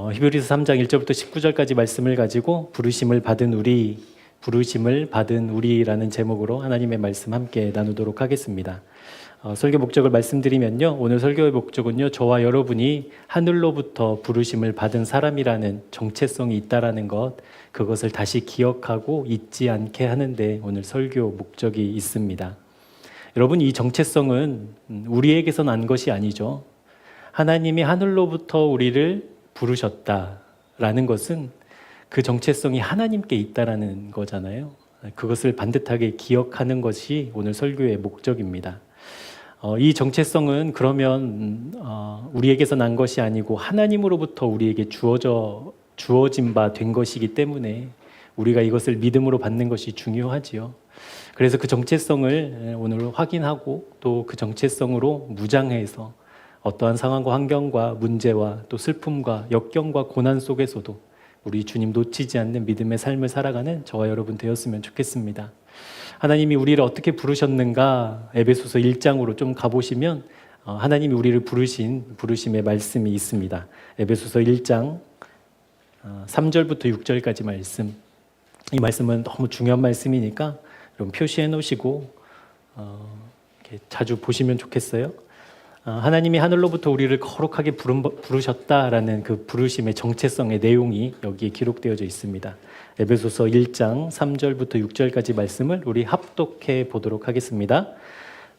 히브리서 3장 1절부터 19절까지 말씀을 가지고 부르심을 받은 우리라는 제목으로 하나님의 말씀 함께 나누도록 하겠습니다. 설교 목적을 말씀드리면요, 오늘 설교의 목적은요, 저와 여러분이 하늘로부터 부르심을 받은 사람이라는 정체성이 있다라는 것, 그것을 다시 기억하고 잊지 않게 하는데 오늘 설교 목적이 있습니다. 여러분, 이 정체성은 우리에게서 난 것이 아니죠. 하나님이 하늘로부터 우리를 부르셨다라는 것은 그 정체성이 하나님께 있다라는 거잖아요. 그것을 반듯하게 기억하는 것이 오늘 설교의 목적입니다. 이 정체성은 그러면 우리에게서 난 것이 아니고 하나님으로부터 우리에게 주어진 바 된 것이기 때문에 우리가 이것을 믿음으로 받는 것이 중요하지요. 그래서 그 정체성을 오늘 확인하고 또 그 정체성으로 무장해서 어떠한 상황과 환경과 문제와 또 슬픔과 역경과 고난 속에서도 우리 주님 놓치지 않는 믿음의 삶을 살아가는 저와 여러분 되었으면 좋겠습니다. 하나님이 우리를 어떻게 부르셨는가, 에베소서 1장으로 좀 가보시면 하나님이 우리를 부르심의 말씀이 있습니다. 에베소서 1장 3절부터 6절까지 말씀. 이 말씀은 너무 중요한 말씀이니까 여러분 표시해 놓으시고 이렇게 자주 보시면 좋겠어요. 하나님이 하늘로부터 우리를 거룩하게 부르셨다라는 그 부르심의 정체성의 내용이 여기에 기록되어져 있습니다. 에베소서 1장 3절부터 6절까지 말씀을 우리 합독해 보도록 하겠습니다.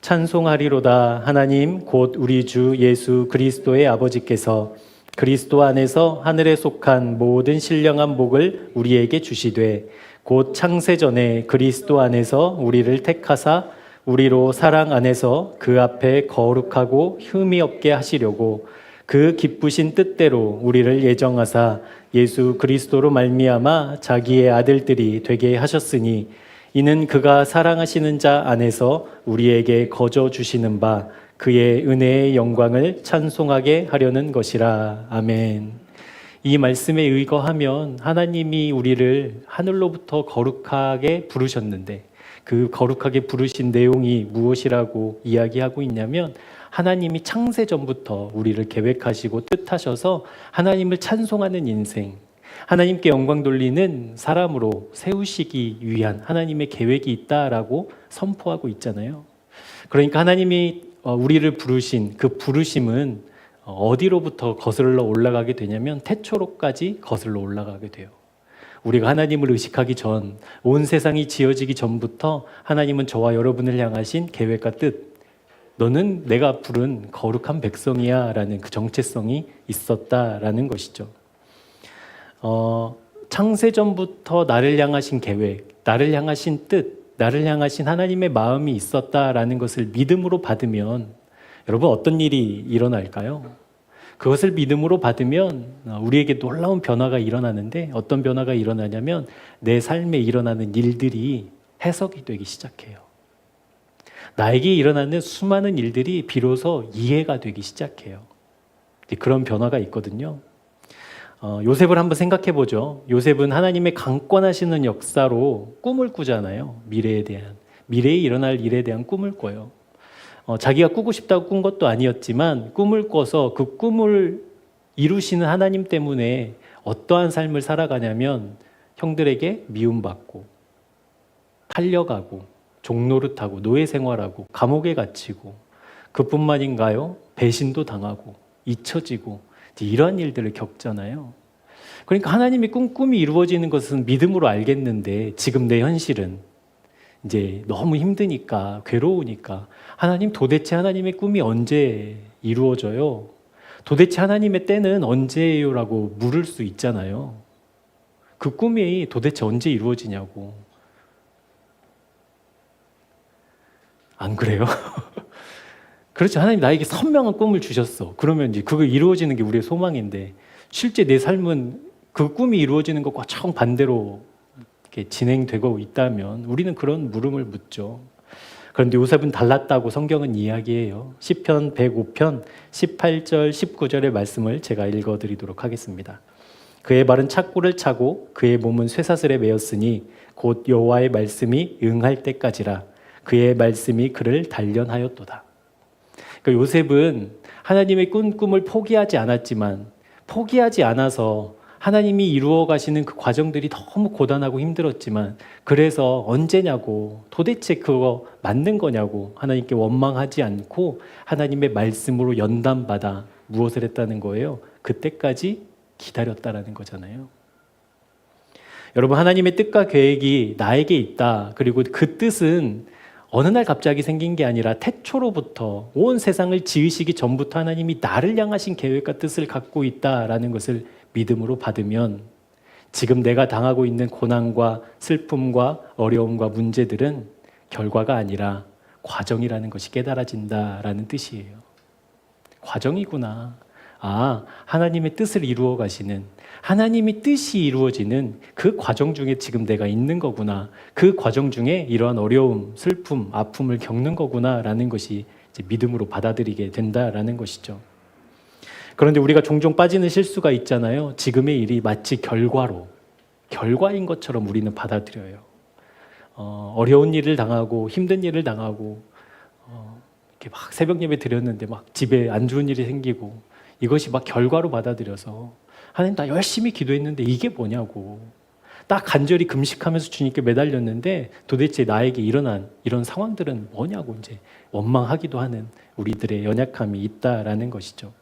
찬송하리로다. 하나님 곧 우리 주 예수 그리스도의 아버지께서 그리스도 안에서 하늘에 속한 모든 신령한 복을 우리에게 주시되 곧 창세전에 그리스도 안에서 우리를 택하사 우리로 사랑 안에서 그 앞에 거룩하고 흠이 없게 하시려고 그 기쁘신 뜻대로 우리를 예정하사 예수 그리스도로 말미암아 자기의 아들들이 되게 하셨으니 이는 그가 사랑하시는 자 안에서 우리에게 거저 주시는 바 그의 은혜의 영광을 찬송하게 하려는 것이라. 아멘. 이 말씀에 의거하면 하나님이 우리를 하늘로부터 거룩하게 부르셨는데 그 거룩하게 부르신 내용이 무엇이라고 이야기하고 있냐면 하나님이 창세전부터 우리를 계획하시고 뜻하셔서 하나님을 찬송하는 인생, 하나님께 영광 돌리는 사람으로 세우시기 위한 하나님의 계획이 있다라고 선포하고 있잖아요. 그러니까 하나님이 우리를 부르신 그 부르심은 어디로부터 거슬러 올라가게 되냐면 태초로까지 거슬러 올라가게 돼요. 우리가 하나님을 의식하기 전, 온 세상이 지어지기 전부터 하나님은 저와 여러분을 향하신 계획과 뜻, 너는 내가 부른 거룩한 백성이야 라는 그 정체성이 있었다라는 것이죠. 창세전부터 나를 향하신 계획, 나를 향하신 뜻, 나를 향하신 하나님의 마음이 있었다라는 것을 믿음으로 받으면 여러분 어떤 일이 일어날까요? 그것을 믿음으로 받으면 우리에게 놀라운 변화가 일어나는데 어떤 변화가 일어나냐면 내 삶에 일어나는 일들이 해석이 되기 시작해요. 나에게 일어나는 수많은 일들이 비로소 이해가 되기 시작해요. 그런 변화가 있거든요. 요셉을 한번 생각해 보죠. 요셉은 하나님의 강권하시는 역사로 꿈을 꾸잖아요. 미래에 일어날 일에 대한 꿈을 꿔요. 자기가 꾸고 싶다고 꾼 것도 아니었지만 꿈을 꿔서 그 꿈을 이루시는 하나님 때문에 어떠한 삶을 살아가냐면 형들에게 미움받고 팔려가고 종노릇하고 노예 생활하고 감옥에 갇히고 그뿐만인가요? 배신도 당하고 잊혀지고 이러한 일들을 겪잖아요. 그러니까 하나님이 꿈이 이루어지는 것은 믿음으로 알겠는데 지금 내 현실은 이제 너무 힘드니까 괴로우니까 하나님 도대체 하나님의 꿈이 언제 이루어져요? 도대체 하나님의 때는 언제예요? 라고 물을 수 있잖아요. 그 꿈이 도대체 언제 이루어지냐고. 안 그래요? 그렇죠. 하나님 나에게 선명한 꿈을 주셨어. 그러면 이제 그거 이루어지는 게 우리의 소망인데 실제 내 삶은 그 꿈이 이루어지는 것과 정반대로 이렇게 진행되고 있다면 우리는 그런 물음을 묻죠. 그런데 요셉은 달랐다고 성경은 이야기해요. 시편 105편 18절 19절의 말씀을 제가 읽어드리도록 하겠습니다. 그의 발은 착고를 차고 그의 몸은 쇠사슬에 매였으니 곧 여호와의 말씀이 응할 때까지라. 그의 말씀이 그를 단련하였도다. 그러니까 요셉은 하나님의 꿈을 포기하지 않았지만 포기하지 않아서 하나님이 이루어 가시는 그 과정들이 너무 고단하고 힘들었지만 그래서 언제냐고 도대체 그거 맞는 거냐고 하나님께 원망하지 않고 하나님의 말씀으로 연단받아 무엇을 했다는 거예요? 그때까지 기다렸다라는 거잖아요. 여러분 하나님의 뜻과 계획이 나에게 있다. 그리고 그 뜻은 어느 날 갑자기 생긴 게 아니라 태초로부터 온 세상을 지으시기 전부터 하나님이 나를 향하신 계획과 뜻을 갖고 있다라는 것을 믿음으로 받으면 지금 내가 당하고 있는 고난과 슬픔과 어려움과 문제들은 결과가 아니라 과정이라는 것이 깨달아진다라는 뜻이에요. 과정이구나. 아, 하나님의 뜻을 이루어 가시는, 하나님의 뜻이 이루어지는 그 과정 중에 지금 내가 있는 거구나. 그 과정 중에 이러한 어려움, 슬픔, 아픔을 겪는 거구나라는 것이 이제 믿음으로 받아들이게 된다라는 것이죠. 그런데 우리가 종종 빠지는 실수가 있잖아요. 지금의 일이 마치 결과인 것처럼 우리는 받아들여요. 어려운 일을 당하고 힘든 일을 당하고 이렇게 막 새벽 예배 드렸는데 막 집에 안 좋은 일이 생기고 이것이 막 결과로 받아들여서 하나님 나 열심히 기도했는데 이게 뭐냐고 딱 간절히 금식하면서 주님께 매달렸는데 도대체 나에게 일어난 이런 상황들은 뭐냐고 이제 원망하기도 하는 우리들의 연약함이 있다라는 것이죠.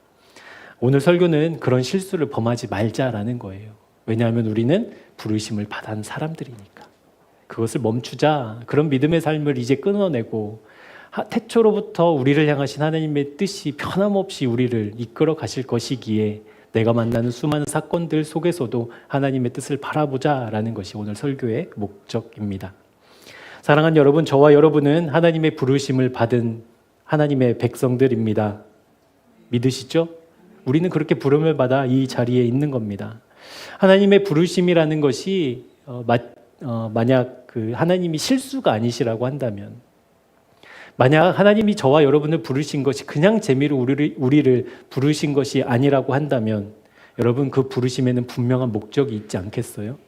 오늘 설교는 그런 실수를 범하지 말자라는 거예요. 왜냐하면 우리는 부르심을 받은 사람들이니까. 그것을 멈추자. 그런 믿음의 삶을 이제 끊어내고 태초로부터 우리를 향하신 하나님의 뜻이 변함없이 우리를 이끌어 가실 것이기에 내가 만나는 수많은 사건들 속에서도 하나님의 뜻을 바라보자라는 것이 오늘 설교의 목적입니다. 사랑하는 여러분, 저와 여러분은 하나님의 부르심을 받은 하나님의 백성들입니다. 믿으시죠? 우리는 그렇게 부름을 받아 이 자리에 있는 겁니다. 하나님의 부르심이라는 것이 만약 그 하나님이 실수가 아니시라고 한다면, 만약 하나님이 저와 여러분을 부르신 것이 그냥 재미로 우리를 부르신 것이 아니라고 한다면 여러분 그 부르심에는 분명한 목적이 있지 않겠어요?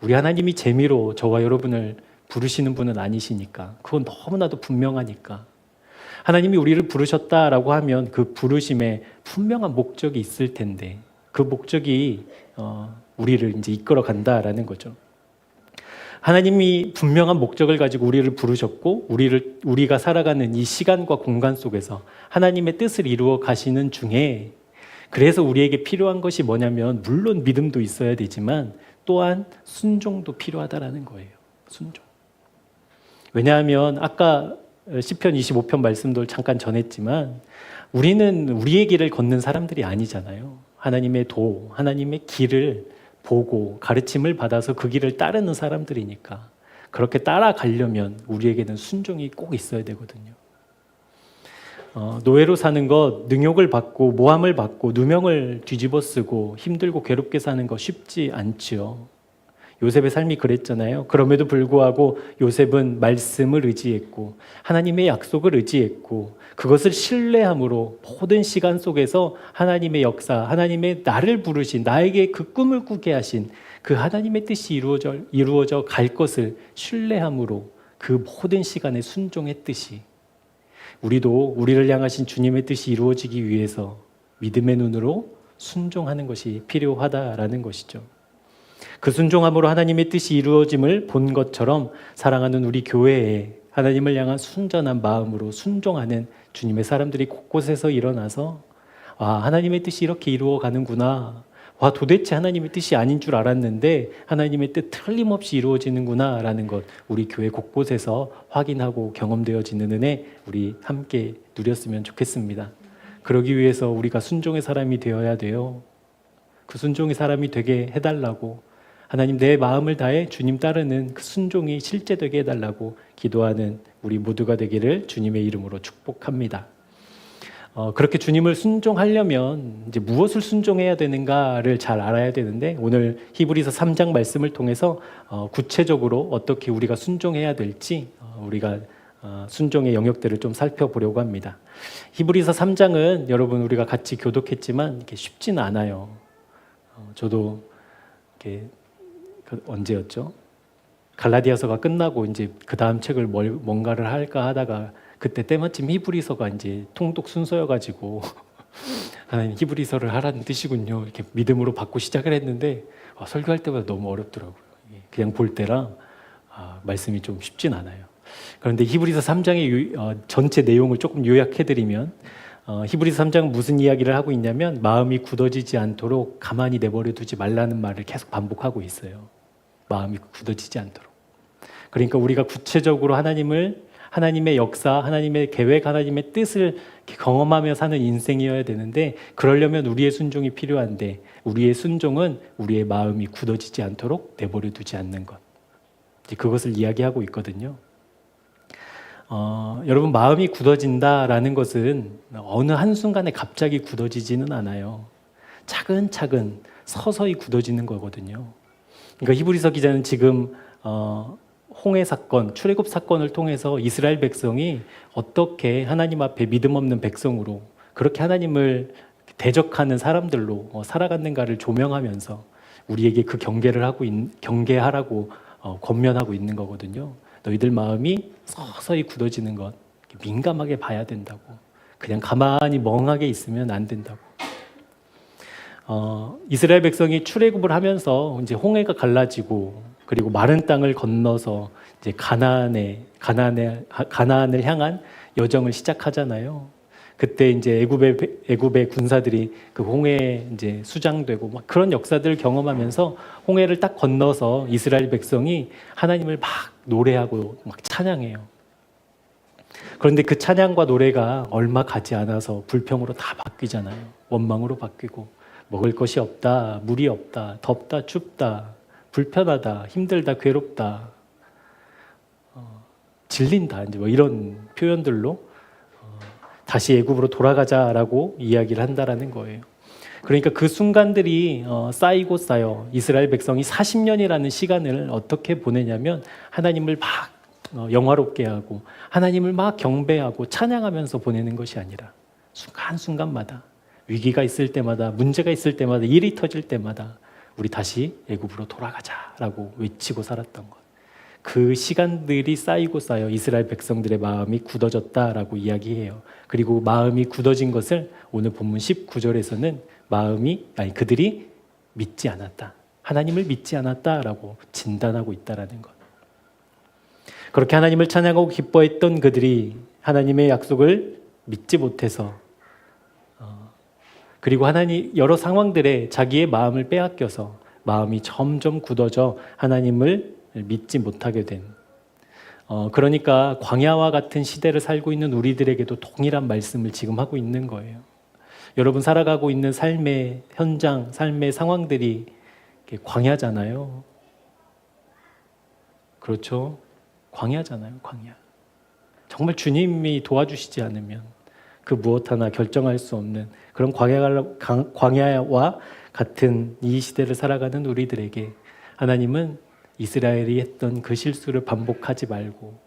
우리 하나님이 재미로 저와 여러분을 부르시는 분은 아니시니까 그건 너무나도 분명하니까 하나님이 우리를 부르셨다라고 하면 그 부르심에 분명한 목적이 있을 텐데 그 목적이 우리를 이제 이끌어 간다라는 거죠. 하나님이 분명한 목적을 가지고 우리를 부르셨고 우리가 살아가는 이 시간과 공간 속에서 하나님의 뜻을 이루어 가시는 중에 그래서 우리에게 필요한 것이 뭐냐면 물론 믿음도 있어야 되지만 또한 순종도 필요하다라는 거예요. 순종. 왜냐하면 아까 시편 25편 말씀도 잠깐 전했지만 우리는 우리의 길을 걷는 사람들이 아니잖아요. 하나님의 하나님의 길을 보고 가르침을 받아서 그 길을 따르는 사람들이니까 그렇게 따라가려면 우리에게는 순종이 꼭 있어야 되거든요. 노예로 사는 것, 능욕을 받고 모함을 받고 누명을 뒤집어 쓰고 힘들고 괴롭게 사는 거 쉽지 않지요. 요셉의 삶이 그랬잖아요. 그럼에도 불구하고 요셉은 말씀을 의지했고 하나님의 약속을 의지했고 그것을 신뢰함으로 모든 시간 속에서 하나님의 역사, 하나님의 나를 부르신 나에게 그 꿈을 꾸게 하신 그 하나님의 뜻이 이루어져 갈 것을 신뢰함으로 그 모든 시간에 순종했듯이 우리도 우리를 향하신 주님의 뜻이 이루어지기 위해서 믿음의 눈으로 순종하는 것이 필요하다라는 것이죠. 그 순종함으로 하나님의 뜻이 이루어짐을 본 것처럼 사랑하는 우리 교회에 하나님을 향한 순전한 마음으로 순종하는 주님의 사람들이 곳곳에서 일어나서 하나님의 뜻이 이렇게 이루어가는구나. 도대체 하나님의 뜻이 아닌 줄 알았는데 하나님의 뜻 틀림없이 이루어지는구나 라는 것 우리 교회 곳곳에서 확인하고 경험되어지는 은혜 우리 함께 누렸으면 좋겠습니다. 그러기 위해서 우리가 순종의 사람이 되어야 돼요. 그 순종의 사람이 되게 해달라고 하나님 내 마음을 다해 주님 따르는 그 순종이 실제되게 해달라고 기도하는 우리 모두가 되기를 주님의 이름으로 축복합니다. 그렇게 주님을 순종하려면 이제 무엇을 순종해야 되는가를 잘 알아야 되는데 오늘 히브리서 3장 말씀을 통해서 구체적으로 어떻게 우리가 순종해야 될지 우리가 순종의 영역들을 좀 살펴보려고 합니다. 히브리서 3장은 여러분 우리가 같이 교독했지만 이렇게 쉽지는 않아요. 저도 이렇게 언제였죠? 갈라디아서가 끝나고 이제 그 다음 책을 뭔가를 할까 하다가 그때 때마침 히브리서가 이제 통독 순서여가지고 하나님 히브리서를 하라는 뜻이군요. 이렇게 믿음으로 받고 시작을 했는데 설교할 때마다 너무 어렵더라고요. 그냥 볼 때랑 말씀이 좀 쉽진 않아요. 그런데 히브리서 3장의 전체 내용을 조금 요약해드리면 히브리서 3장은 무슨 이야기를 하고 있냐면 마음이 굳어지지 않도록 가만히 내버려 두지 말라는 말을 계속 반복하고 있어요. 마음이 굳어지지 않도록. 그러니까 우리가 구체적으로 하나님의 역사, 하나님의 계획, 하나님의 뜻을 경험하며 사는 인생이어야 되는데 그러려면 우리의 순종이 필요한데 우리의 순종은 우리의 마음이 굳어지지 않도록 내버려 두지 않는 것. 그것을 이야기하고 있거든요. 여러분 마음이 굳어진다라는 것은 어느 한순간에 갑자기 굳어지지는 않아요. 차근차근 서서히 굳어지는 거거든요. 그러니까 히브리서 기자는 지금 홍해 사건, 출애굽 사건을 통해서 이스라엘 백성이 어떻게 하나님 앞에 믿음 없는 백성으로 그렇게 하나님을 대적하는 사람들로 살아갔는가를 조명하면서 우리에게 그 경계하라고 권면하고 있는 거거든요. 너희들 마음이 서서히 굳어지는 것 민감하게 봐야 된다고. 그냥 가만히 멍하게 있으면 안 된다고. 이스라엘 백성이 출애굽을 하면서 이제 홍해가 갈라지고 그리고 마른 땅을 건너서 이제 가나안을 향한 여정을 시작하잖아요. 그때 이제 애굽의 군사들이 그 홍해에 이제 수장되고 막 그런 역사들을 경험하면서 홍해를 딱 건너서 이스라엘 백성이 하나님을 막 노래하고 막 찬양해요. 그런데 그 찬양과 노래가 얼마 가지 않아서 불평으로 다 바뀌잖아요. 원망으로 바뀌고 먹을 것이 없다, 물이 없다, 덥다, 춥다, 불편하다, 힘들다, 괴롭다, 질린다, 이제 뭐 이런 표현들로 다시 애굽으로 돌아가자라고 이야기를 한다라는 거예요. 그러니까 그 순간들이 쌓이고 쌓여 이스라엘 백성이 40년이라는 시간을 어떻게 보내냐면 하나님을 막 영화롭게 하고 하나님을 막 경배하고 찬양하면서 보내는 것이 아니라 순간순간마다 위기가 있을 때마다 문제가 있을 때마다 일이 터질 때마다 우리 다시 애굽으로 돌아가자라고 외치고 살았던 것. 그 시간들이 쌓이고 쌓여 이스라엘 백성들의 마음이 굳어졌다라고 이야기해요. 그리고 마음이 굳어진 것을 오늘 본문 19절에서는 그들이 믿지 않았다. 하나님을 믿지 않았다라고 진단하고 있다라는 것. 그렇게 하나님을 찬양하고 기뻐했던 그들이 하나님의 약속을 믿지 못해서 그리고 여러 상황들에 자기의 마음을 빼앗겨서 마음이 점점 굳어져 하나님을 믿지 못하게 된 그러니까 광야와 같은 시대를 살고 있는 우리들에게도 동일한 말씀을 지금 하고 있는 거예요. 여러분 살아가고 있는 삶의 현장, 삶의 상황들이 광야잖아요. 그렇죠? 광야잖아요, 광야. 정말 주님이 도와주시지 않으면 그 무엇 하나 결정할 수 없는 그런 광야와 같은 이 시대를 살아가는 우리들에게 하나님은 이스라엘이 했던 그 실수를 반복하지 말고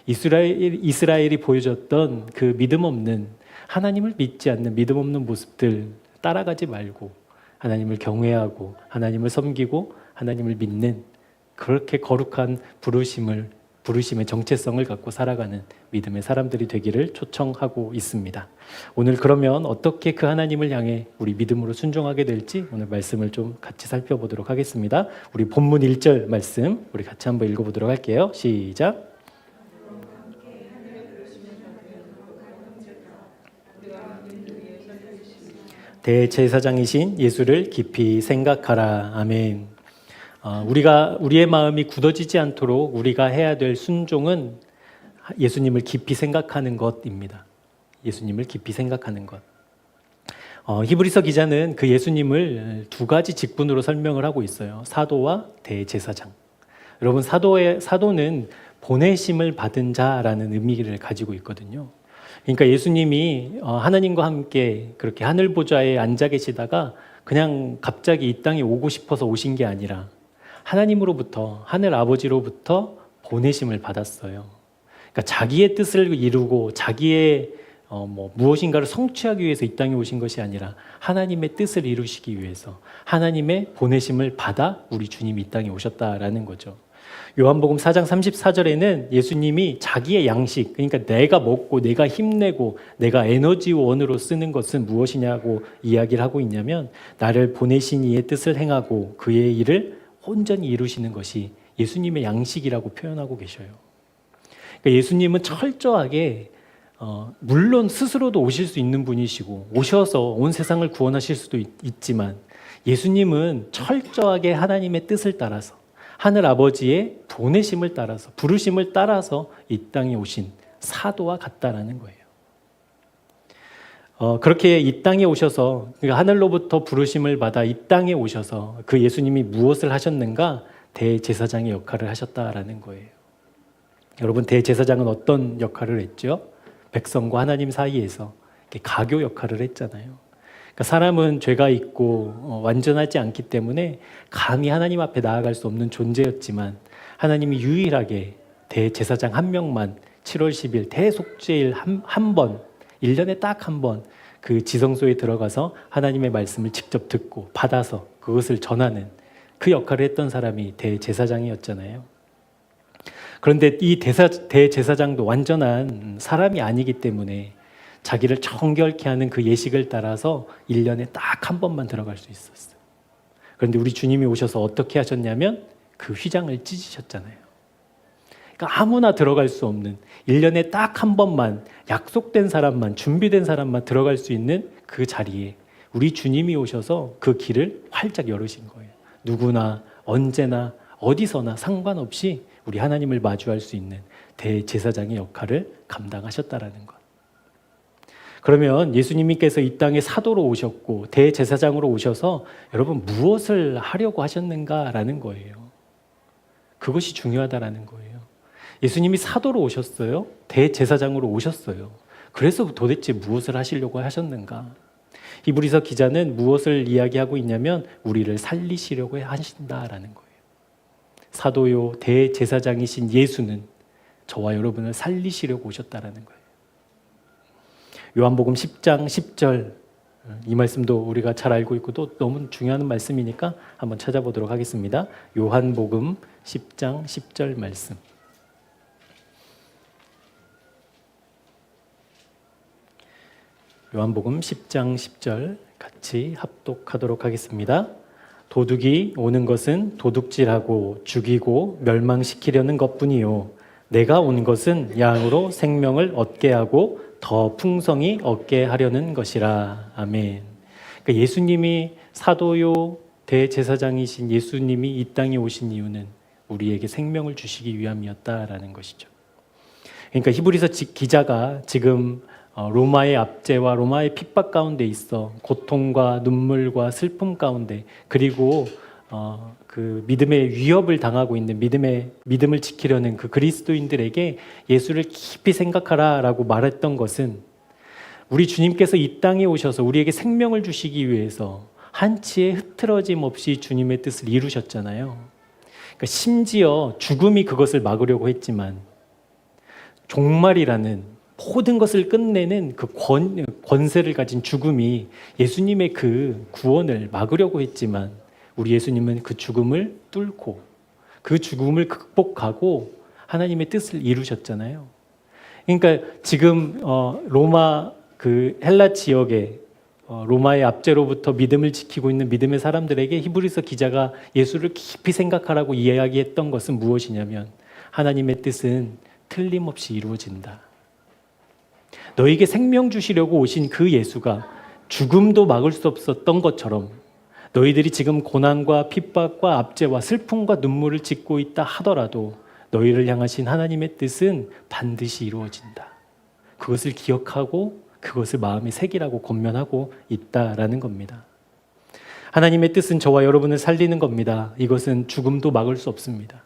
이스라엘이 보여줬던 그 믿음 없는 하나님을 믿지 않는 믿음 없는 모습들 따라가지 말고 하나님을 경외하고 하나님을 섬기고 하나님을 믿는 그렇게 거룩한 부르심의 정체성을 갖고 살아가는 믿음의 사람들이 되기를 초청하고 있습니다. 오늘 그러면 어떻게 그 하나님을 향해 우리 믿음으로 순종하게 될지 오늘 말씀을 좀 같이 살펴보도록 하겠습니다. 우리 본문 1절 말씀 우리 같이 한번 읽어보도록 할게요. 시작. 대제사장이신 예수를 깊이 생각하라. 아멘. 우리의 마음이 굳어지지 않도록 우리가 해야 될 순종은 예수님을 깊이 생각하는 것입니다. 예수님을 깊이 생각하는 것. 히브리서 기자는 그 예수님을 두 가지 직분으로 설명을 하고 있어요. 사도와 대제사장. 여러분 사도는 보내심을 받은 자라는 의미를 가지고 있거든요. 그러니까 예수님이 하나님과 함께 그렇게 하늘 보좌에 앉아 계시다가 그냥 갑자기 이 땅에 오고 싶어서 오신 게 아니라 하나님으로부터 하늘 아버지로부터 보내심을 받았어요. 그러니까 자기의 뜻을 이루고 자기의 무엇인가를 성취하기 위해서 이 땅에 오신 것이 아니라 하나님의 뜻을 이루시기 위해서 하나님의 보내심을 받아 우리 주님이 이 땅에 오셨다라는 거죠. 요한복음 4장 34절에는 예수님이 자기의 양식, 그러니까 내가 먹고 내가 힘내고 내가 에너지원으로 쓰는 것은 무엇이냐고 이야기를 하고 있냐면 나를 보내신 이의 뜻을 행하고 그의 일을 온전히 이루시는 것이 예수님의 양식이라고 표현하고 계셔요. 그러니까 예수님은 철저하게 물론 스스로도 오실 수 있는 분이시고 오셔서 온 세상을 구원하실 수도 있지만 예수님은 철저하게 하나님의 뜻을 따라서 하늘 아버지의 보내심을 따라서 부르심을 따라서 이 땅에 오신 사도와 같다라는 거예요. 그렇게 이 땅에 오셔서 그러니까 하늘로부터 부르심을 받아 이 땅에 오셔서 그 예수님이 무엇을 하셨는가? 대제사장의 역할을 하셨다라는 거예요. 여러분, 대제사장은 어떤 역할을 했죠? 백성과 하나님 사이에서 가교 역할을 했잖아요. 그러니까 사람은 죄가 있고 완전하지 않기 때문에 감히 하나님 앞에 나아갈 수 없는 존재였지만 하나님이 유일하게 대제사장 한 명만 7월 10일 대속죄일 한 번, 1년에 딱 한 번 그 지성소에 들어가서 하나님의 말씀을 직접 듣고 받아서 그것을 전하는 그 역할을 했던 사람이 대제사장이었잖아요. 그런데 이 대제사장도 완전한 사람이 아니기 때문에 자기를 정결케 하는 그 예식을 따라서 1년에 딱 한 번만 들어갈 수 있었어요. 그런데 우리 주님이 오셔서 어떻게 하셨냐면 그 휘장을 찢으셨잖아요. 그러니까 아무나 들어갈 수 없는 1년에 딱 한 번만 약속된 사람만, 준비된 사람만 들어갈 수 있는 그 자리에 우리 주님이 오셔서 그 길을 활짝 열으신 거예요. 누구나 언제나 어디서나 상관없이 우리 하나님을 마주할 수 있는 대제사장의 역할을 감당하셨다라는 것. 그러면 예수님께서 이 땅에 사도로 오셨고 대제사장으로 오셔서 여러분 무엇을 하려고 하셨는가라는 거예요. 그것이 중요하다라는 거예요. 예수님이 사도로 오셨어요. 대제사장으로 오셨어요. 그래서 도대체 무엇을 하시려고 하셨는가? 히브리서 기자는 무엇을 이야기하고 있냐면 우리를 살리시려고 하신다라는 거예요. 사도요 대제사장이신 예수는 저와 여러분을 살리시려고 오셨다라는 거예요. 요한복음 10장 10절 이 말씀도 우리가 잘 알고 있고 또 너무 중요한 말씀이니까 한번 찾아보도록 하겠습니다. 요한복음 10장 10절 말씀. 요한복음 10장 10절 같이 합독하도록 하겠습니다. 도둑이 오는 것은 도둑질하고 죽이고 멸망시키려는 것뿐이요 내가 온 것은 양으로 생명을 얻게 하고 더 풍성히 얻게 하려는 것이라. 아멘. 그러니까 예수님이 사도요 대제사장이신 예수님이 이 땅에 오신 이유는 우리에게 생명을 주시기 위함이었다라는 것이죠. 그러니까 히브리서 기자가 지금 로마의 압제와 로마의 핍박 가운데 있어 고통과 눈물과 슬픔 가운데 그리고 그 믿음의 위협을 당하고 있는 믿음을 지키려는 그 그리스도인들에게 예수를 깊이 생각하라라고 말했던 것은 우리 주님께서 이 땅에 오셔서 우리에게 생명을 주시기 위해서 한치의 흐트러짐 없이 주님의 뜻을 이루셨잖아요. 그러니까 심지어 죽음이 그것을 막으려고 했지만 종말이라는 모든 것을 끝내는 그 권세를 가진 죽음이 예수님의 그 구원을 막으려고 했지만 우리 예수님은 그 죽음을 뚫고 그 죽음을 극복하고 하나님의 뜻을 이루셨잖아요. 그러니까 지금 로마 그 헬라 지역에 로마의 압제로부터 믿음을 지키고 있는 믿음의 사람들에게 히브리서 기자가 예수를 깊이 생각하라고 이야기했던 것은 무엇이냐면 하나님의 뜻은 틀림없이 이루어진다. 너에게 생명 주시려고 오신 그 예수가 죽음도 막을 수 없었던 것처럼 너희들이 지금 고난과 핍박과 압제와 슬픔과 눈물을 짓고 있다 하더라도 너희를 향하신 하나님의 뜻은 반드시 이루어진다. 그것을 기억하고 그것을 마음에 새기라고 권면하고 있다라는 겁니다. 하나님의 뜻은 저와 여러분을 살리는 겁니다. 이것은 죽음도 막을 수 없습니다.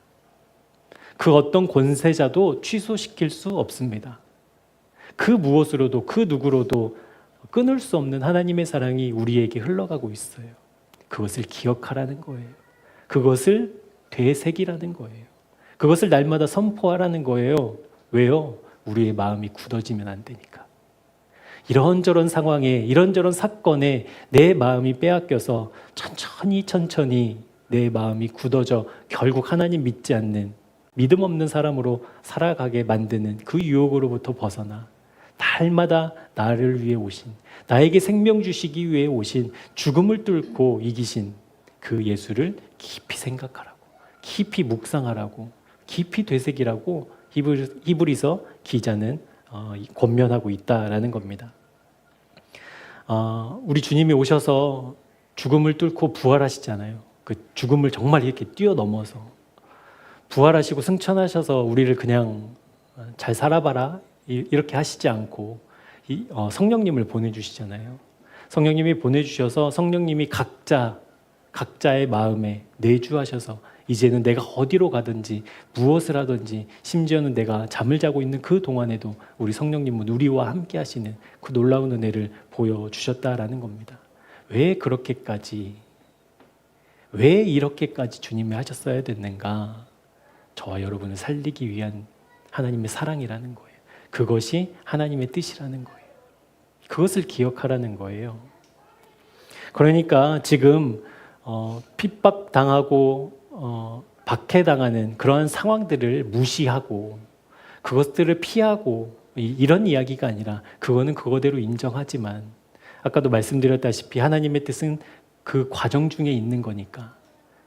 그 어떤 권세자도 취소시킬 수 없습니다. 그 무엇으로도 그 누구로도 끊을 수 없는 하나님의 사랑이 우리에게 흘러가고 있어요. 그것을 기억하라는 거예요. 그것을 되새기라는 거예요. 그것을 날마다 선포하라는 거예요. 왜요? 우리의 마음이 굳어지면 안 되니까. 이런저런 상황에 이런저런 사건에 내 마음이 빼앗겨서 천천히 내 마음이 굳어져 결국 하나님 믿지 않는 믿음 없는 사람으로 살아가게 만드는 그 유혹으로부터 벗어나 날마다 나를 위해 오신, 나에게 생명 주시기 위해 오신, 죽음을 뚫고 이기신 그 예수를 깊이 생각하라고, 깊이 묵상하라고, 깊이 되새기라고 히브리서 기자는 권면하고 있다라는 겁니다. 우리 주님이 오셔서 죽음을 뚫고 부활하시잖아요. 그 죽음을 정말 이렇게 뛰어넘어서 부활하시고 승천하셔서 우리를 그냥 잘 살아봐라 이렇게 하시지 않고 성령님을 보내주시잖아요. 성령님이 보내주셔서 성령님이 각자의 마음에 내주하셔서 이제는 내가 어디로 가든지 무엇을 하든지 심지어는 내가 잠을 자고 있는 그 동안에도 우리 성령님은 우리와 함께 하시는 그 놀라운 은혜를 보여주셨다라는 겁니다. 왜 이렇게까지 주님이 하셨어야 됐는가? 저와 여러분을 살리기 위한 하나님의 사랑이라는 거예요. 그것이 하나님의 뜻이라는 거예요. 그것을 기억하라는 거예요. 그러니까 지금 핍박당하고 박해당하는 그러한 상황들을 무시하고 그것들을 피하고 이런 이야기가 아니라 그거는 그거대로 인정하지만 아까도 말씀드렸다시피 하나님의 뜻은 그 과정 중에 있는 거니까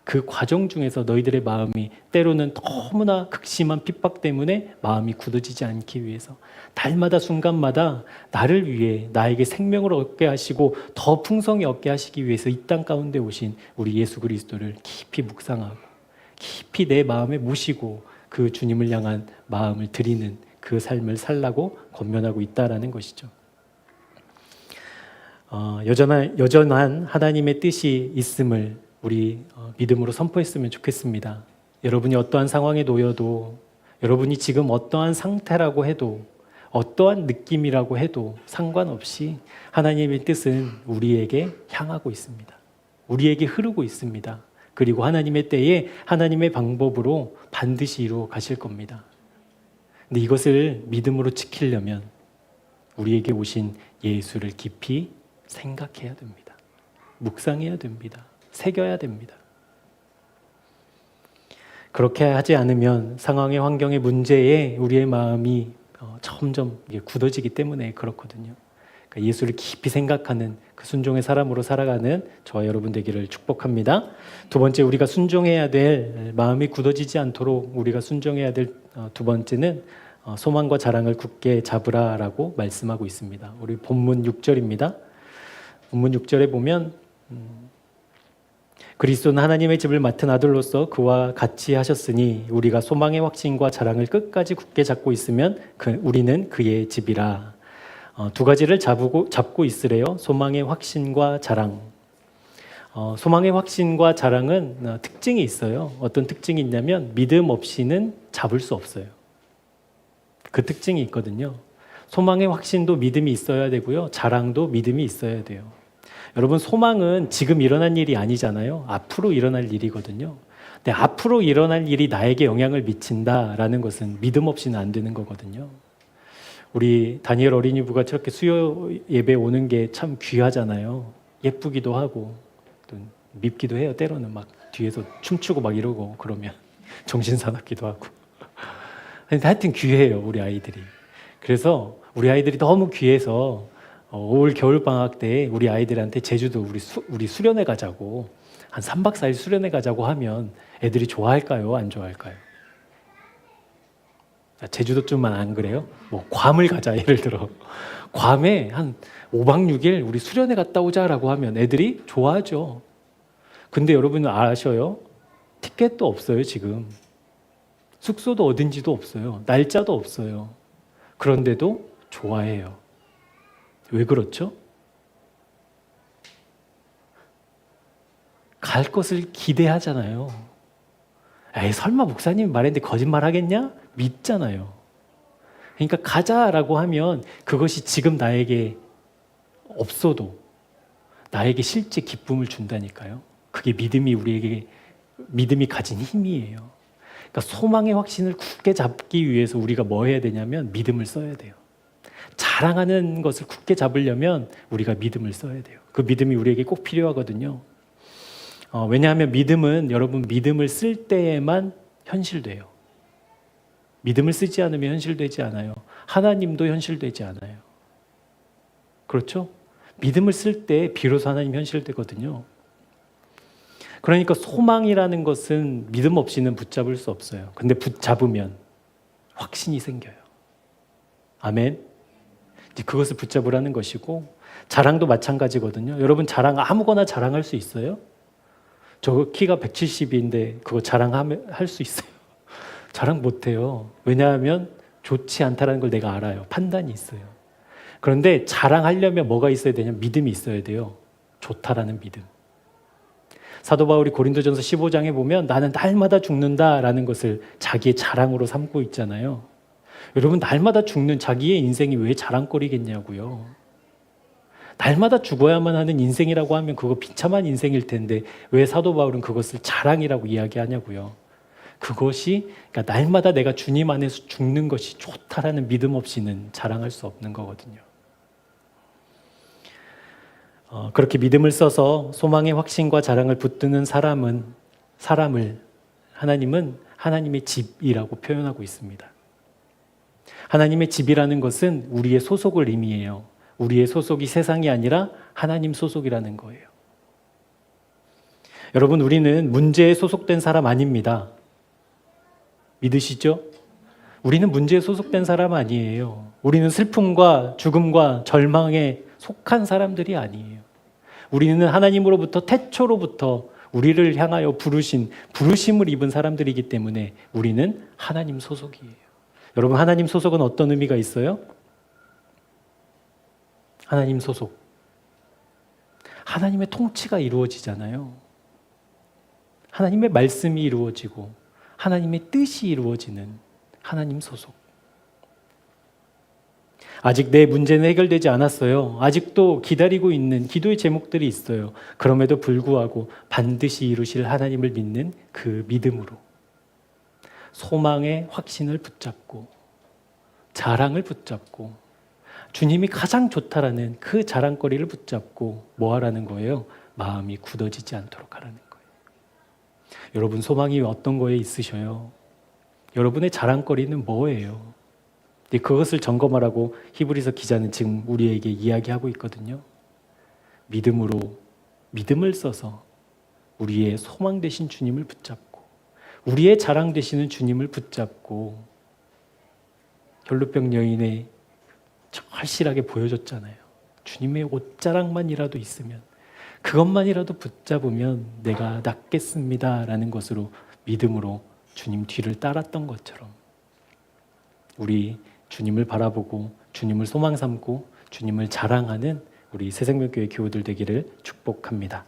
그 과정 중에서 너희들의 마음이 때로는 너무나 극심한 핍박 때문에 마음이 굳어지지 않기 위해서 날마다 순간마다 나를 위해 나에게 생명을 얻게 하시고 더 풍성히 얻게 하시기 위해서 이 땅 가운데 오신 우리 예수 그리스도를 깊이 묵상하고 깊이 내 마음에 모시고 그 주님을 향한 마음을 드리는 그 삶을 살라고 권면하고 있다라는 것이죠. 여전한 하나님의 뜻이 있음을 우리 믿음으로 선포했으면 좋겠습니다. 여러분이 어떠한 상황에 놓여도 여러분이 지금 어떠한 상태라고 해도 어떠한 느낌이라고 해도 상관없이 하나님의 뜻은 우리에게 향하고 있습니다. 우리에게 흐르고 있습니다. 그리고 하나님의 때에 하나님의 방법으로 반드시 이루어 가실 겁니다. 근데 이것을 믿음으로 지키려면 우리에게 오신 예수를 깊이 생각해야 됩니다. 묵상해야 됩니다. 새겨야 됩니다. 그렇게 하지 않으면 상황의 환경의 문제에 우리의 마음이 점점 굳어지기 때문에 그렇거든요. 그러니까 예수를 깊이 생각하는 그 순종의 사람으로 살아가는 저와 여러분 되기를 축복합니다. 두 번째, 우리가 순종해야 될, 마음이 굳어지지 않도록 우리가 순종해야 될 두 번째는 소망과 자랑을 굳게 잡으라라고 말씀하고 있습니다. 우리 본문 6절입니다. 본문 6절에 보면 그리스도는 하나님의 집을 맡은 아들로서 그와 같이 하셨으니 우리가 소망의 확신과 자랑을 끝까지 굳게 잡고 있으면 우리는 그의 집이라. 두 가지를 잡고 있으래요. 소망의 확신과 자랑. 소망의 확신과 자랑은 특징이 있어요. 어떤 특징이 있냐면 믿음 없이는 잡을 수 없어요. 그 특징이 있거든요. 소망의 확신도 믿음이 있어야 되고요. 자랑도 믿음이 있어야 돼요. 여러분, 소망은 지금 일어난 일이 아니잖아요. 앞으로 일어날 일이거든요. 근데 앞으로 일어날 일이 나에게 영향을 미친다라는 것은 믿음 없이는 안 되는 거거든요. 우리 다니엘 어린이부가 저렇게 수요 예배 오는 게 참 귀하잖아요. 예쁘기도 하고 또 밉기도 해요. 때로는 막 뒤에서 춤추고 막 이러고 그러면 정신 사납기도 하고. 하여튼 귀해요, 우리 아이들이. 그래서 우리 아이들이 너무 귀해서 올 겨울 방학 때 우리 아이들한테 제주도 우리 수련회 가자고 한 3박 4일 수련회 가자고 하면 애들이 좋아할까요? 안 좋아할까요? 제주도쯤만 안 그래요? 뭐 괌을 가자, 예를 들어. 괌에 한 5박 6일 우리 수련회 갔다 오자라고 하면 애들이 좋아하죠. 근데 여러분 아셔요? 티켓도 없어요, 지금. 숙소도 어딘지도 없어요. 날짜도 없어요. 그런데도 좋아해요. 왜 그렇죠? 갈 것을 기대하잖아요. 에이, 설마 목사님이 말했는데 거짓말 하겠냐? 믿잖아요. 그러니까 가자라고 하면 그것이 지금 나에게 없어도 나에게 실제 기쁨을 준다니까요. 그게 믿음이 가진 힘이에요. 그러니까 소망의 확신을 굳게 잡기 위해서 우리가 뭐 해야 되냐면 믿음을 써야 돼요. 자랑하는 것을 굳게 잡으려면 우리가 믿음을 써야 돼요. 그 믿음이 우리에게 꼭 필요하거든요. 왜냐하면 믿음은 여러분 믿음을 쓸 때에만 현실돼요. 믿음을 쓰지 않으면 현실되지 않아요. 하나님도 현실되지 않아요. 그렇죠? 믿음을 쓸 때 비로소 하나님 현실되거든요. 그러니까 소망이라는 것은 믿음 없이는 붙잡을 수 없어요. 근데 붙잡으면 확신이 생겨요. 아멘. 이제 그것을 붙잡으라는 것이고, 자랑도 마찬가지거든요. 여러분 자랑 아무거나 자랑할 수 있어요? 저 키가 170인데 그거 자랑할 수 있어요? 자랑 못해요. 왜냐하면 좋지 않다는 걸 내가 알아요. 판단이 있어요. 그런데 자랑하려면 뭐가 있어야 되냐면 믿음이 있어야 돼요. 좋다라는 믿음. 사도 바울이 고린도전서 15장에 보면 나는 날마다 죽는다라는 것을 자기의 자랑으로 삼고 있잖아요. 여러분 날마다 죽는 자기의 인생이 왜 자랑거리겠냐고요. 날마다 죽어야만 하는 인생이라고 하면 그거 비참한 인생일 텐데 왜 사도 바울은 그것을 자랑이라고 이야기하냐고요. 그것이 그러니까 날마다 내가 주님 안에서 죽는 것이 좋다라는 믿음 없이는 자랑할 수 없는 거거든요. 그렇게 믿음을 써서 소망의 확신과 자랑을 붙드는 사람을 하나님은 하나님의 집이라고 표현하고 있습니다. 하나님의 집이라는 것은 우리의 소속을 의미해요. 우리의 소속이 세상이 아니라 하나님 소속이라는 거예요. 여러분, 우리는 문제에 소속된 사람 아닙니다. 믿으시죠? 우리는 문제에 소속된 사람 아니에요. 우리는 슬픔과 죽음과 절망에 속한 사람들이 아니에요. 우리는 하나님으로부터 태초로부터 우리를 향하여 부르심을 입은 사람들이기 때문에 우리는 하나님 소속이에요. 여러분, 하나님 소속은 어떤 의미가 있어요? 하나님 소속. 하나님의 통치가 이루어지잖아요. 하나님의 말씀이 이루어지고 하나님의 뜻이 이루어지는 하나님 소속. 아직 내 문제는 해결되지 않았어요. 아직도 기다리고 있는 기도의 제목들이 있어요. 그럼에도 불구하고 반드시 이루실 하나님을 믿는 그 믿음으로 소망의 확신을 붙잡고 자랑을 붙잡고 주님이 가장 좋다라는 그 자랑거리를 붙잡고 뭐 하라는 거예요? 마음이 굳어지지 않도록 하라는 거예요. 여러분 소망이 어떤 거에 있으셔요? 여러분의 자랑거리는 뭐예요? 그것을 점검하라고 히브리서 기자는 지금 우리에게 이야기하고 있거든요. 믿음을 써서 우리의 소망 되신 주님을 붙잡고 우리의 자랑 되시는 주님을 붙잡고 결루병 여인의 절실하게 보여줬잖아요. 주님의 옷자락만이라도 있으면 그것만이라도 붙잡으면 내가 낫겠습니다라는 것으로 믿음으로 주님 뒤를 따랐던 것처럼 우리 주님을 바라보고 주님을 소망 삼고 주님을 자랑하는 우리 새생명교회 교우들 되기를 축복합니다.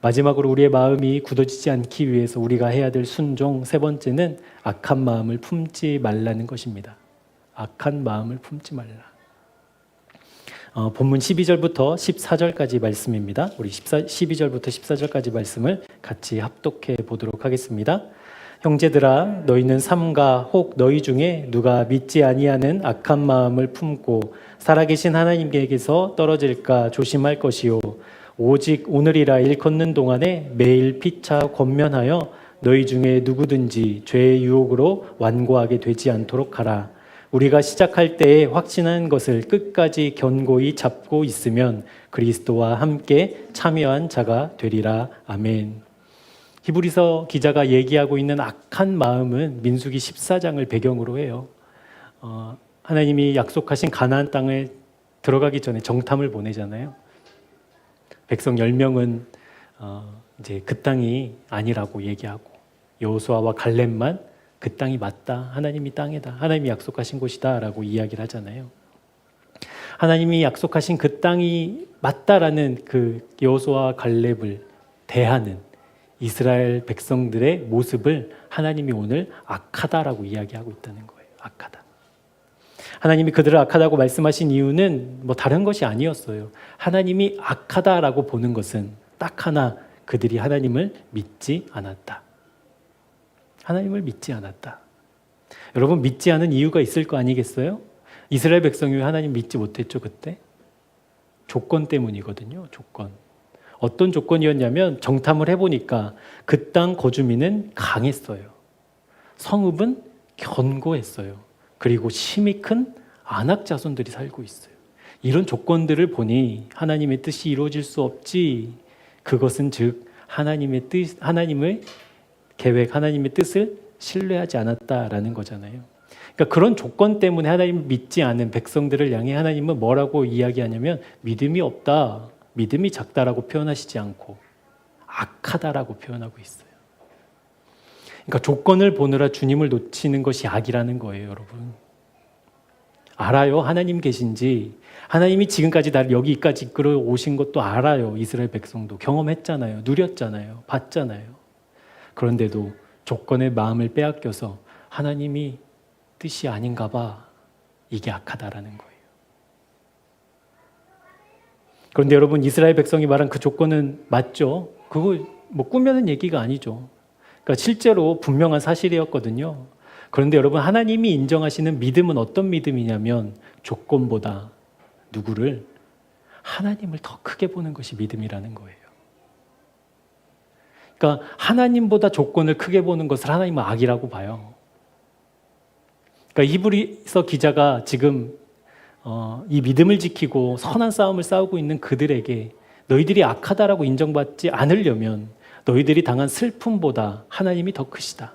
마지막으로 우리의 마음이 굳어지지 않기 위해서 우리가 해야 될 순종 세 번째는 악한 마음을 품지 말라는 것입니다. 악한 마음을 품지 말라. 본문 12절부터 14절까지 말씀입니다. 우리 12절부터 14절까지 말씀을 같이 합독해 보도록 하겠습니다. 형제들아 너희는 삼가 혹 너희 중에 누가 믿지 아니하는 악한 마음을 품고 살아계신 하나님께서 떨어질까 조심할 것이요 오직 오늘이라 일컫는 동안에 매일 피차 권면하여 너희 중에 누구든지 죄의 유혹으로 완고하게 되지 않도록 하라. 우리가 시작할 때에 확신한 것을 끝까지 견고히 잡고 있으면 그리스도와 함께 참여한 자가 되리라. 아멘. 히브리서 기자가 얘기하고 있는 악한 마음은 민수기 14장을 배경으로 해요. 하나님이 약속하신 가나안 땅에 들어가기 전에 정탐을 보내잖아요. 백성 10명은 이제 그 땅이 아니라고 얘기하고 여호수아와 갈렙만 그 땅이 맞다. 하나님이 땅이다. 하나님이 약속하신 곳이다 라고 이야기를 하잖아요. 하나님이 약속하신 그 땅이 맞다라는 그 여호수아와 갈렙을 대하는 이스라엘 백성들의 모습을 하나님이 오늘 악하다라고 이야기하고 있다는 거예요. 악하다. 하나님이 그들을 악하다고 말씀하신 이유는 뭐 다른 것이 아니었어요. 하나님이 악하다라고 보는 것은 딱 하나, 그들이 하나님을 믿지 않았다. 하나님을 믿지 않았다. 여러분 믿지 않은 이유가 있을 거 아니겠어요? 이스라엘 백성이 왜 하나님 믿지 못했죠 그때? 조건 때문이거든요. 조건. 어떤 조건이었냐면 정탐을 해보니까 그 땅 거주민은 강했어요. 성읍은 견고했어요. 그리고 힘이 큰 안악 자손들이 살고 있어요. 이런 조건들을 보니 하나님의 뜻이 이루어질 수 없지. 그것은 즉 하나님의 뜻, 하나님의 계획, 하나님의 뜻을 신뢰하지 않았다라는 거잖아요. 그러니까 그런 조건 때문에 하나님 믿지 않은 백성들을 향해 하나님은 뭐라고 이야기하냐면 믿음이 없다, 믿음이 작다라고 표현하시지 않고 악하다라고 표현하고 있어요. 그러니까 조건을 보느라 주님을 놓치는 것이 악이라는 거예요, 여러분. 알아요, 하나님 계신지. 하나님이 지금까지 나를 여기까지 이끌어 오신 것도 알아요. 이스라엘 백성도 경험했잖아요, 누렸잖아요, 봤잖아요. 그런데도 조건의 마음을 빼앗겨서 하나님이 뜻이 아닌가 봐, 이게 악하다라는 거예요. 그런데 여러분, 이스라엘 백성이 말한 그 조건은 맞죠? 그거 뭐 꾸며낸 얘기가 아니죠. 그러니까 실제로 분명한 사실이었거든요. 그런데 여러분, 하나님이 인정하시는 믿음은 어떤 믿음이냐면 조건보다 누구를? 하나님을 더 크게 보는 것이 믿음이라는 거예요. 그러니까 하나님보다 조건을 크게 보는 것을 하나님은 악이라고 봐요. 그러니까 히브리서 기자가 지금 이 믿음을 지키고 선한 싸움을 싸우고 있는 그들에게 너희들이 악하다라고 인정받지 않으려면 너희들이 당한 슬픔보다 하나님이 더 크시다.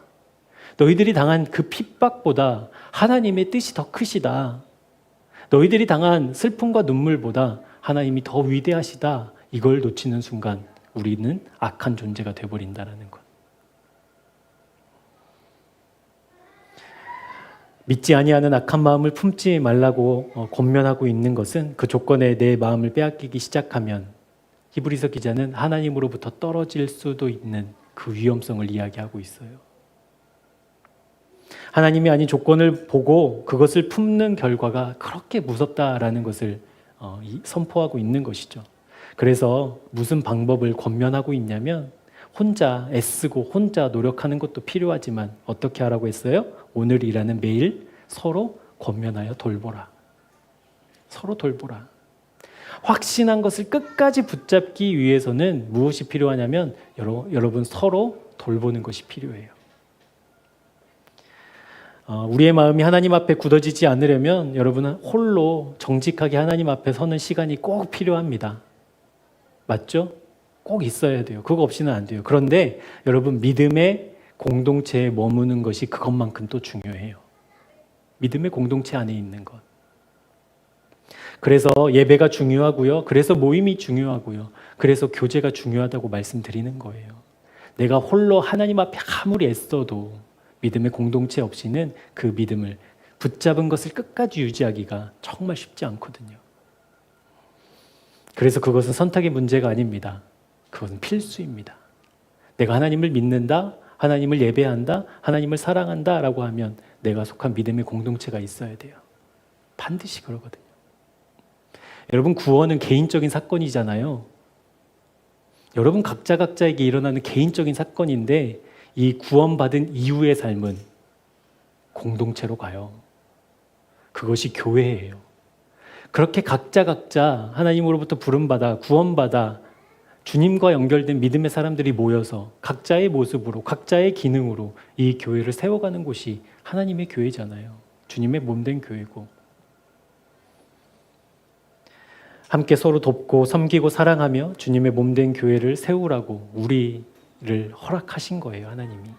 너희들이 당한 그 핍박보다 하나님의 뜻이 더 크시다. 너희들이 당한 슬픔과 눈물보다 하나님이 더 위대하시다. 이걸 놓치는 순간 우리는 악한 존재가 되어버린다는 것. 믿지 아니하는 악한 마음을 품지 말라고 권면하고 있는 것은 그 조건에 내 마음을 빼앗기기 시작하면 히브리서 기자는 하나님으로부터 떨어질 수도 있는 그 위험성을 이야기하고 있어요. 하나님이 아닌 조건을 보고 그것을 품는 결과가 그렇게 무섭다라는 것을 선포하고 있는 것이죠. 그래서 무슨 방법을 권면하고 있냐면 혼자 애쓰고 혼자 노력하는 것도 필요하지만 어떻게 하라고 했어요? 오늘 일하는 매일 서로 권면하여 돌보라. 서로 돌보라. 확신한 것을 끝까지 붙잡기 위해서는 무엇이 필요하냐면 여러분 서로 돌보는 것이 필요해요. 우리의 마음이 하나님 앞에 굳어지지 않으려면 여러분은 홀로 정직하게 하나님 앞에 서는 시간이 꼭 필요합니다. 맞죠? 꼭 있어야 돼요. 그거 없이는 안 돼요. 그런데 여러분, 믿음의 공동체에 머무는 것이 그것만큼 또 중요해요. 믿음의 공동체 안에 있는 것. 그래서 예배가 중요하고요. 그래서 모임이 중요하고요. 그래서 교제가 중요하다고 말씀드리는 거예요. 내가 홀로 하나님 앞에 아무리 애써도 믿음의 공동체 없이는 그 믿음을 붙잡은 것을 끝까지 유지하기가 정말 쉽지 않거든요. 그래서 그것은 선택의 문제가 아닙니다. 그것은 필수입니다. 내가 하나님을 믿는다, 하나님을 예배한다, 하나님을 사랑한다 라고 하면 내가 속한 믿음의 공동체가 있어야 돼요. 반드시 그러거든요. 여러분, 구원은 개인적인 사건이잖아요. 여러분 각자에게 일어나는 개인적인 사건인데 이 구원받은 이후의 삶은 공동체로 가요. 그것이 교회예요. 그렇게 각자 하나님으로부터 부름받아 구원받아 주님과 연결된 믿음의 사람들이 모여서 각자의 모습으로 각자의 기능으로 이 교회를 세워가는 곳이 하나님의 교회잖아요. 주님의 몸된 교회고, 함께 서로 돕고 섬기고 사랑하며 주님의 몸된 교회를 세우라고 우리를 허락하신 거예요. 하나님이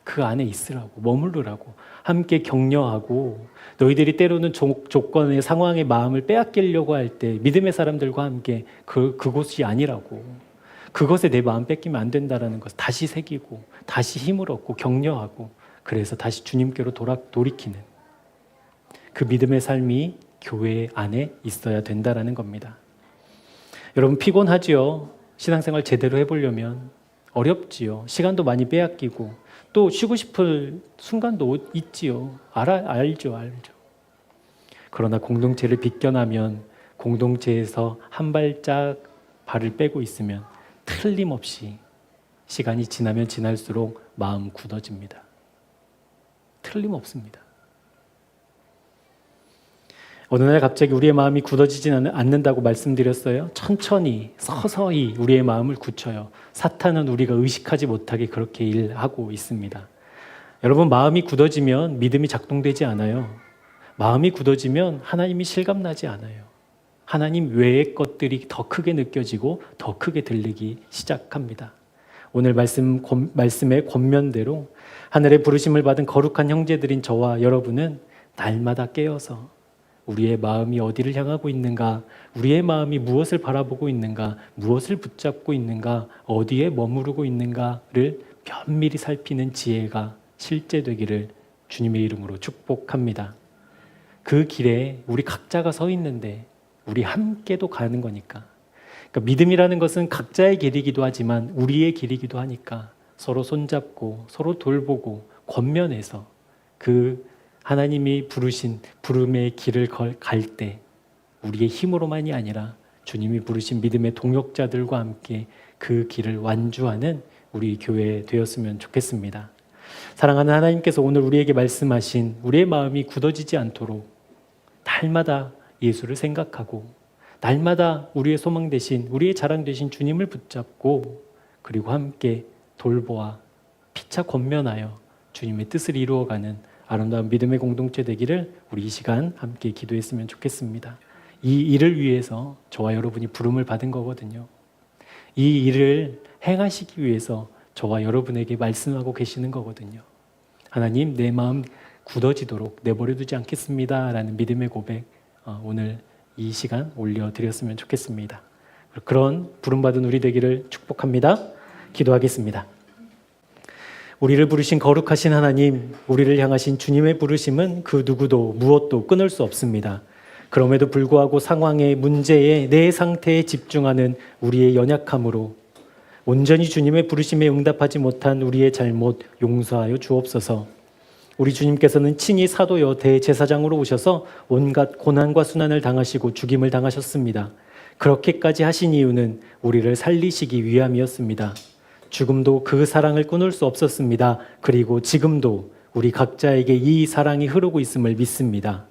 그 안에 있으라고, 머무르라고, 함께 격려하고, 너희들이 때로는 조건의 상황의 마음을 빼앗기려고 할 때 믿음의 사람들과 함께 그곳이 아니라고, 그것에 내 마음 뺏기면 안 된다는 것을 다시 새기고 다시 힘을 얻고 격려하고, 그래서 다시 주님께로 돌이키는 그 믿음의 삶이 교회 안에 있어야 된다는 겁니다. 여러분, 피곤하지요? 신앙생활 제대로 해보려면 어렵지요. 시간도 많이 빼앗기고 또 쉬고 싶을 순간도 있지요. 알죠. 그러나 공동체를 비껴나면, 공동체에서 한 발짝 발을 빼고 있으면 틀림없이 시간이 지나면 지날수록 마음 굳어집니다. 틀림없습니다. 어느 날 갑자기 우리의 마음이 굳어지지는 않는다고 말씀드렸어요. 천천히 서서히 우리의 마음을 굳혀요. 사탄은 우리가 의식하지 못하게 그렇게 일하고 있습니다. 여러분, 마음이 굳어지면 믿음이 작동되지 않아요. 마음이 굳어지면 하나님이 실감나지 않아요. 하나님 외의 것들이 더 크게 느껴지고 더 크게 들리기 시작합니다. 오늘 말씀의 권면대로 하늘의 부르심을 받은 거룩한 형제들인 저와 여러분은 날마다 깨어서 우리의 마음이 어디를 향하고 있는가, 우리의 마음이 무엇을 바라보고 있는가, 무엇을 붙잡고 있는가, 어디에 머무르고 있는가를 면밀히 살피는 지혜가 실제되기를 주님의 이름으로 축복합니다. 그 길에 우리 각자가 서 있는데 우리 함께도 가는 거니까. 그러니까 믿음이라는 것은 각자의 길이기도 하지만 우리의 길이기도 하니까 서로 손잡고 서로 돌보고 권면해서 그 하나님이 부르신 부름의 길을 갈 때 우리의 힘으로만이 아니라 주님이 부르신 믿음의 동역자들과 함께 그 길을 완주하는 우리 교회 되었으면 좋겠습니다. 사랑하는 하나님께서 오늘 우리에게 말씀하신 우리의 마음이 굳어지지 않도록 날마다 예수를 생각하고 날마다 우리의 소망 되신, 우리의 자랑 되신 주님을 붙잡고 그리고 함께 돌보아 피차 권면하여 주님의 뜻을 이루어가는 아름다운 믿음의 공동체 되기를 우리 이 시간 함께 기도했으면 좋겠습니다. 이 일을 위해서 저와 여러분이 부름을 받은 거거든요. 이 일을 행하시기 위해서 저와 여러분에게 말씀하고 계시는 거거든요. 하나님, 내 마음 굳어지도록 내버려두지 않겠습니다 라는 믿음의 고백 오늘 이 시간 올려드렸으면 좋겠습니다. 그런 부름받은 우리 되기를 축복합니다. 기도하겠습니다. 우리를 부르신 거룩하신 하나님, 우리를 향하신 주님의 부르심은 그 누구도 무엇도 끊을 수 없습니다. 그럼에도 불구하고 상황에, 문제에, 내 상태에 집중하는 우리의 연약함으로 온전히 주님의 부르심에 응답하지 못한 우리의 잘못 용서하여 주옵소서. 우리 주님께서는 친히 사도여 대제사장으로 오셔서 온갖 고난과 순환을 당하시고 죽임을 당하셨습니다. 그렇게까지 하신 이유는 우리를 살리시기 위함이었습니다. 죽음도 그 사랑을 끊을 수 없었습니다. 그리고 지금도 우리 각자에게 이 사랑이 흐르고 있음을 믿습니다.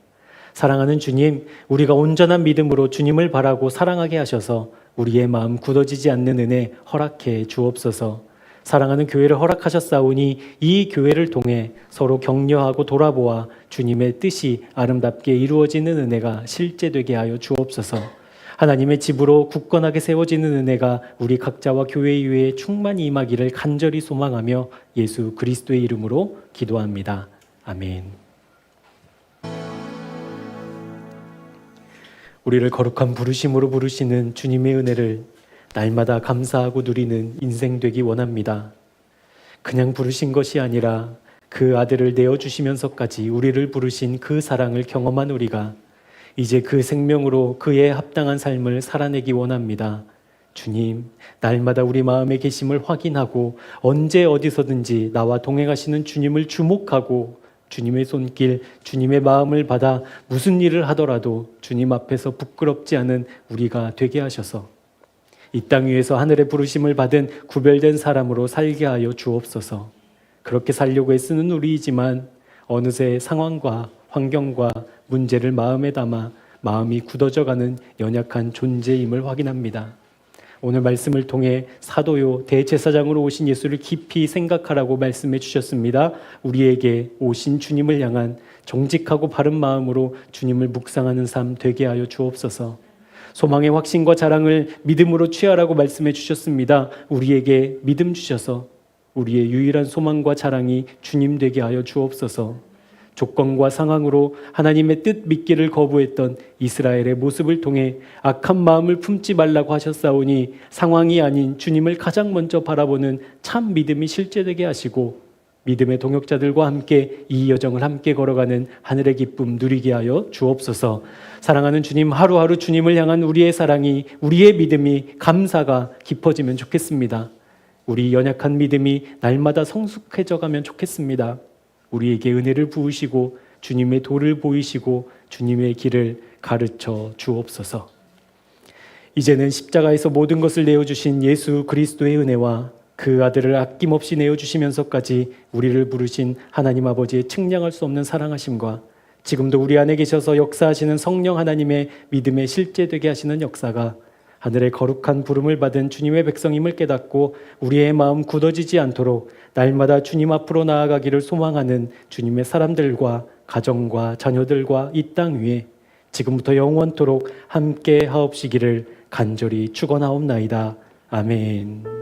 사랑하는 주님, 우리가 온전한 믿음으로 주님을 바라고 사랑하게 하셔서 우리의 마음 굳어지지 않는 은혜 허락해 주옵소서. 사랑하는 교회를 허락하셨사오니 이 교회를 통해 서로 격려하고 돌아보아 주님의 뜻이 아름답게 이루어지는 은혜가 실제되게 하여 주옵소서. 하나님의 집으로 굳건하게 세워지는 은혜가 우리 각자와 교회 이외에 충만히 임하기를 간절히 소망하며 예수 그리스도의 이름으로 기도합니다. 아멘. 우리를 거룩한 부르심으로 부르시는 주님의 은혜를 날마다 감사하고 누리는 인생 되기 원합니다. 그냥 부르신 것이 아니라 그 아들을 내어주시면서까지 우리를 부르신 그 사랑을 경험한 우리가 이제 그 생명으로 그에 합당한 삶을 살아내기 원합니다. 주님, 날마다 우리 마음의 계심을 확인하고 언제 어디서든지 나와 동행하시는 주님을 주목하고 주님의 손길, 주님의 마음을 받아 무슨 일을 하더라도 주님 앞에서 부끄럽지 않은 우리가 되게 하셔서 이 땅 위에서 하늘의 부르심을 받은 구별된 사람으로 살게 하여 주옵소서. 그렇게 살려고 애쓰는 우리이지만 어느새 상황과 환경과 문제를 마음에 담아 마음이 굳어져가는 연약한 존재임을 확인합니다. 오늘 말씀을 통해 사도요 대제사장으로 오신 예수를 깊이 생각하라고 말씀해 주셨습니다. 우리에게 오신 주님을 향한 정직하고 바른 마음으로 주님을 묵상하는 삶 되게 하여 주옵소서. 소망의 확신과 자랑을 믿음으로 취하라고 말씀해 주셨습니다. 우리에게 믿음 주셔서 우리의 유일한 소망과 자랑이 주님 되게 하여 주옵소서. 조건과 상황으로 하나님의 뜻 믿기를 거부했던 이스라엘의 모습을 통해 악한 마음을 품지 말라고 하셨사오니 상황이 아닌 주님을 가장 먼저 바라보는 참 믿음이 실제되게 하시고 믿음의 동역자들과 함께 이 여정을 함께 걸어가는 하늘의 기쁨 누리게 하여 주옵소서. 사랑하는 주님, 하루하루 주님을 향한 우리의 사랑이, 우리의 믿음이, 감사가 깊어지면 좋겠습니다. 우리 연약한 믿음이 날마다 성숙해져 가면 좋겠습니다. 우리에게 은혜를 부으시고 주님의 도를 보이시고 주님의 길을 가르쳐 주옵소서. 이제는 십자가에서 모든 것을 내어주신 예수 그리스도의 은혜와 그 아들을 아낌없이 내어주시면서까지 우리를 부르신 하나님 아버지의 측량할 수 없는 사랑하심과 지금도 우리 안에 계셔서 역사하시는 성령 하나님의 믿음에 실제되게 하시는 역사가 하늘의 거룩한 부름을 받은 주님의 백성임을 깨닫고 우리의 마음 굳어지지 않도록 날마다 주님 앞으로 나아가기를 소망하는 주님의 사람들과 가정과 자녀들과 이 땅 위에 지금부터 영원토록 함께 하옵시기를 간절히 축원하옵나이다. 아멘.